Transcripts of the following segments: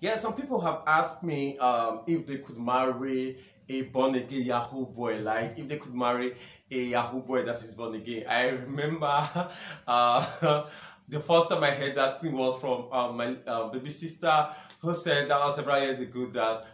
Yeah, some people have asked me if they could marry a born again Yahoo boy, like if they could marry a Yahoo boy that is born again. I remember the first time I heard that thing was from my baby sister, who said that was several years ago that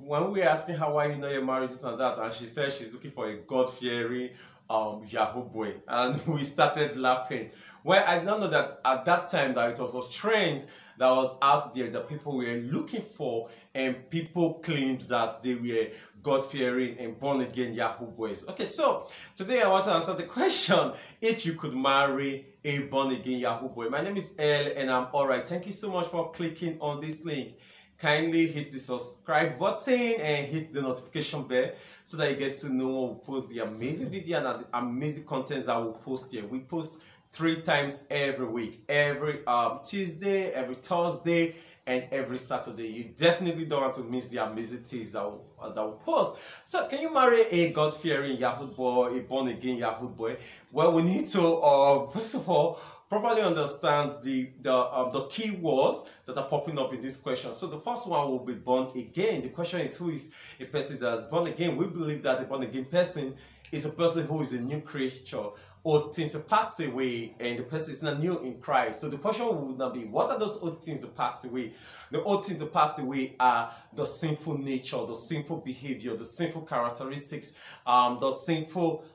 when we were asking her why you know you're married this and that, and she said she's looking for a God-fearing Yahoo boy, and we started laughing. Well, I did not know that at that time that it was a trend that was out there that people were looking for, and people claimed that they were God-fearing and born-again Yahoo boys. Okay, so today I want to answer the question, if you could marry a born-again Yahoo boy. My name is El and I'm alright. Thank you so much for clicking on this link. Kindly hit the subscribe button and hit the notification bell so that you get to know when we post the amazing video and the amazing contents that we post here. We post 3 times every week, every Tuesday, every Thursday, and every Saturday. You definitely don't want to miss the amazing things that we post. So can you marry a God-fearing Yahoo boy, a born-again Yahoo boy? Well, we need to first of all properly understand the key words that are popping up in this question. So the first one will be born again. The question is, who is a person that is born again? We believe that a born again person is a person who is a new creature. Old things have passed away and the person is not new in Christ. So the question would not be, what are those old things that passed away? The old things that passed away are the sinful nature, the sinful behavior, the sinful characteristics, the sinful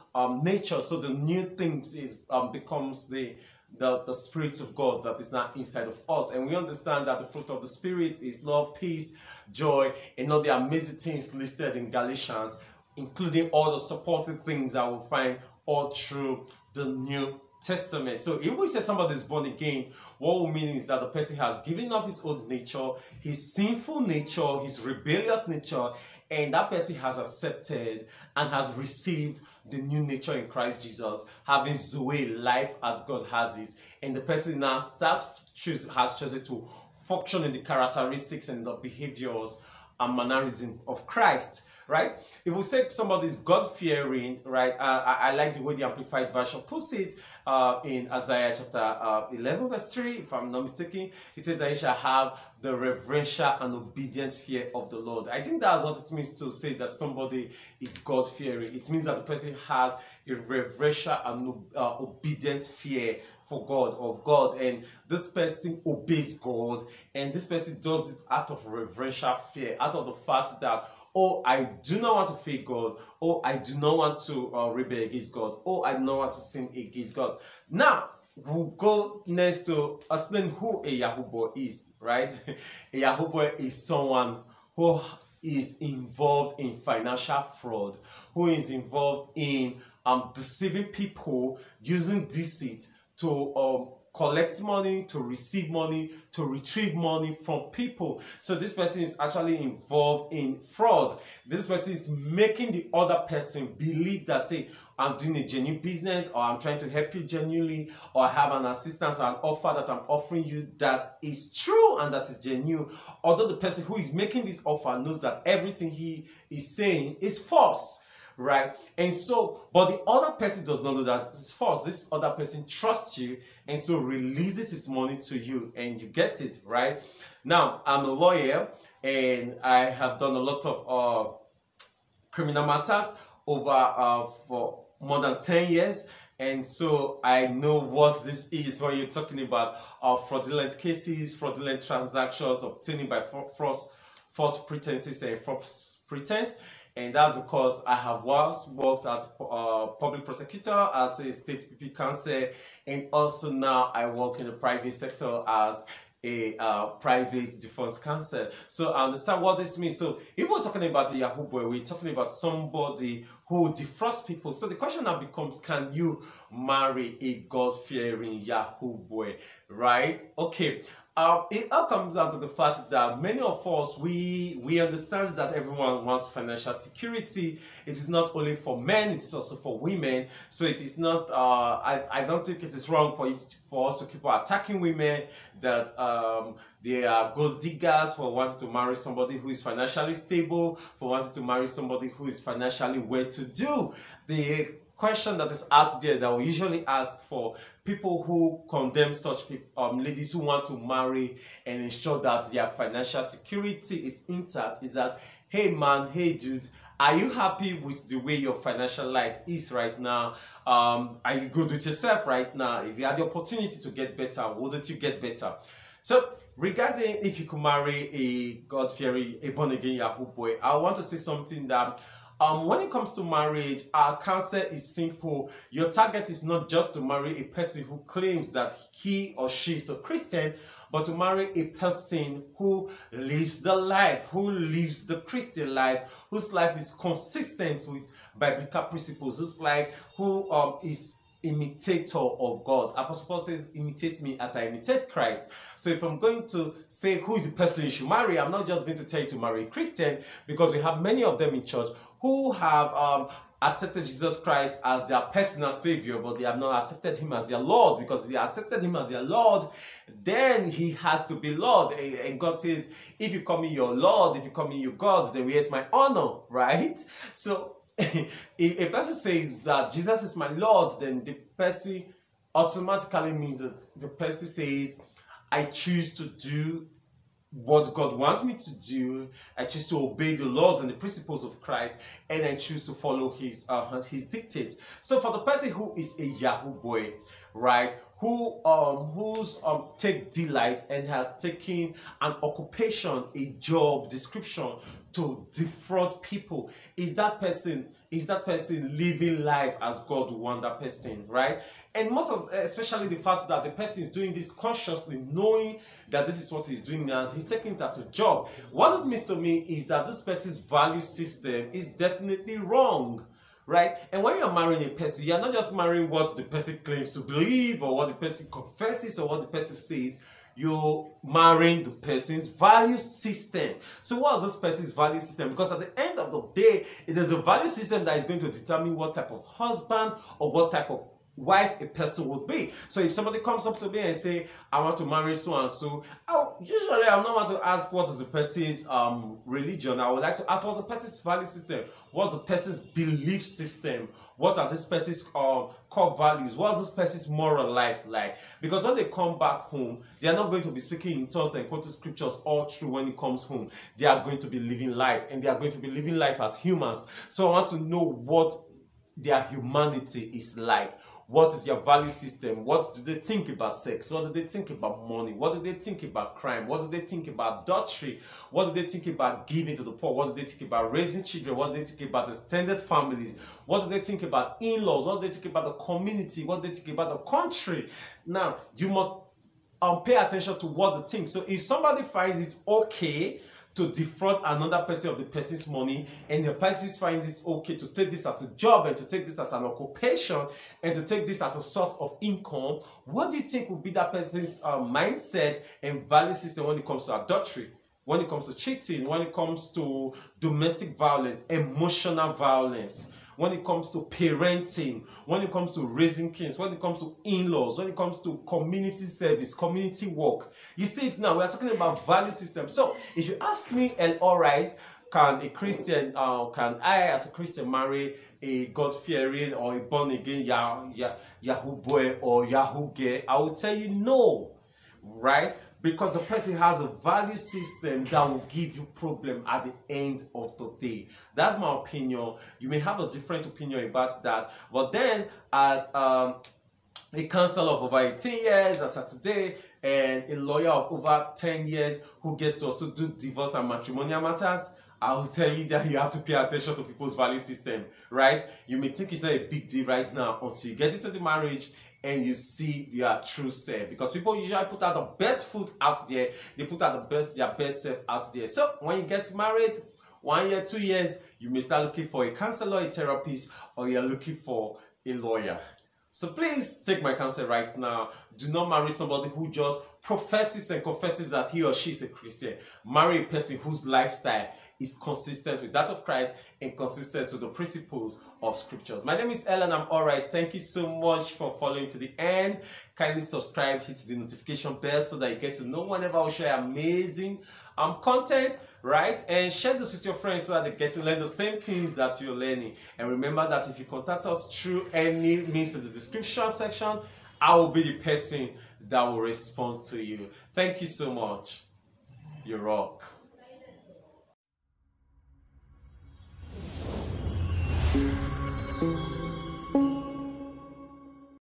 nature. So the new things is becomes the Spirit of God that is not inside of us. And we understand that the fruit of the Spirit is love, peace, joy, and all the amazing things listed in Galatians, including all the supporting things that we'll find all through the New Testament. So if we say somebody is born again, what we mean is that the person has given up his old nature, his sinful nature, his rebellious nature, and that person has accepted and has received the new nature in Christ Jesus, having Zoe, life as God has it. And the person now has chosen to function in the characteristics and the behaviors and mannerism of Christ. Right? If we say somebody is God-fearing, right? I like the way the Amplified Version puts it in Isaiah chapter 11 verse 3, if I'm not mistaken. It says that you shall have the reverential and obedient fear of the Lord. I think that's what it means to say that somebody is God-fearing. It means that the person has a reverential and obedient fear for God, of God, and this person obeys God, and this person does it out of reverential fear, out of the fact that, oh, I do not want to fear God. Oh, I do not want to rebel against God. Oh, I do not want to sin against God. Now, we'll go next to explain who a Yahoo boy is, right? A Yahoo boy is someone who is involved in financial fraud, who is involved in deceiving people, using deceit to collect money, to receive money, to retrieve money from people. So this person is actually involved in fraud. This person is making the other person believe that, say, I'm doing a genuine business, or I'm trying to help you genuinely, or I have an assistance or an offer that I'm offering you that is true and that is genuine. Although the person who is making this offer knows that everything he is saying is false. Right? And so, but the other person does not know that it's false. This other person trusts you and so releases his money to you and you get it, right? Now, I'm a lawyer and I have done a lot of criminal matters over for more than 10 years. And so I know what this is when you're talking about fraudulent cases, fraudulent transactions, obtaining by false pretenses and false pretense. And that's because I have once worked as a public prosecutor, as a state PP counsel, and also now I work in the private sector as a private defense counsel. So I understand what this means. So if we're talking about a Yahoo boy, we're talking about somebody who defrauds people. So the question now becomes, can you marry a God-fearing Yahoo boy, right? Okay. It all comes down to the fact that many of us, we understand that everyone wants financial security. It is not only for men, it is also for women. So it is not, I don't think it is wrong for us to keep attacking women that they are gold diggers, for wanting to marry somebody who is financially stable, for wanting to marry somebody who is financially well-to-do. The question that is out there that we usually ask for people who condemn such people, ladies who want to marry and ensure that their financial security is intact is that, hey man, hey dude, are you happy with the way your financial life is right now? Are you good with yourself right now? If you had the opportunity to get better, wouldn't you get better? So regarding if you could marry a God-fearing, a born-again Yahoo boy, I want to say something that when it comes to marriage, our counsel is simple. Your target is not just to marry a person who claims that he or she is a Christian, but to marry a person who lives the life, who lives the Christian life, whose life is consistent with biblical principles, whose life who is imitator of God. Apostle Paul says, imitate me as I imitate Christ. So if I'm going to say who is the person you should marry, I'm not just going to tell you to marry a Christian, because we have many of them in church who have accepted Jesus Christ as their personal savior, but they have not accepted him as their Lord, because if they accepted him as their Lord, then he has to be Lord. And God says, if you call me your Lord, if you call me your God, then where's my honor, right? So if a person says that Jesus is my Lord, then the person automatically means that the person says, I choose to do what God wants me to do. I choose to obey the laws and the principles of Christ, and I choose to follow his dictates. So for the person who is a Yahoo boy, right, who's take delight and has taken an occupation, a job description to defraud people, is that person living life as God wants that person, right? And especially the fact that the person is doing this consciously, knowing that this is what he's doing and he's taking it as a job. What it means to me is that this person's value system is definitely wrong, right? And when you're marrying a person, you're not just marrying what the person claims to believe or what the person confesses or what the person says. You're marrying the person's value system. So what is this person's value system? Because at the end of the day, it is a value system that is going to determine what type of husband or what type of wife a person would be. So if somebody comes up to me and say, I want to marry so and so, usually I'm not going to ask what is the person's religion. I would like to ask what's the person's value system, what's the person's belief system, what are this person's core values, what's this person's moral life like. Because when they come back home, they are not going to be speaking in tongues and quoting scriptures all through when it comes home. They are going to be living life, and they are going to be living life as humans. So I want to know what their humanity is like. What is your value system? What do they think about sex? What do they think about money? What do they think about crime? What do they think about adultery? What do they think about giving to the poor? What do they think about raising children? What do they think about extended families? What do they think about in-laws? What do they think about the community? What do they think about the country? Now, you must pay attention to what they think. So if somebody finds it okay to defraud another person of the person's money, and the person finds it okay to take this as a job and to take this as an occupation and to take this as a source of income, what do you think would be that person's mindset and value system when it comes to adultery, when it comes to cheating, when it comes to domestic violence, emotional violence, when it comes to parenting, when it comes to raising kids, when it comes to in-laws, when it comes to community service, community work? You see it now, we are talking about value system. So if you ask me, and all right, can a Christian, can I as a Christian marry a God-fearing or a born-again Yahoo boy or Yahoo gay? I will tell you no, right? Because the person has a value system that will give you problem at the end of the day. That's my opinion. You may have a different opinion about that. But then, as a counselor of over 18 years as of today, and a lawyer of over 10 years who gets to also do divorce and matrimonial matters, I will tell you that you have to pay attention to people's value system, right? You may think it's not a big deal right now until you get into the marriage and you see their true self, because people usually put out the best foot out there. They put out their best self out there. So when you get married, 1 year, 2 years, you may start looking for a counselor, a therapist, or you're looking for a lawyer. So please take my counsel right now. Do not marry somebody who just professes and confesses that he or she is a Christian. Marry a person whose lifestyle is consistent with that of Christ and consistent with the principles of scriptures. My name is Ellen. I'm alright. Thank you so much for following to the end. Kindly subscribe, hit the notification bell so that you get to know whenever we share amazing content, right? And share this with your friends so that they get to learn the same things that you're learning. And remember that if you contact us through any means in the description section, I will be the person that will respond to you. Thank you so much. You rock.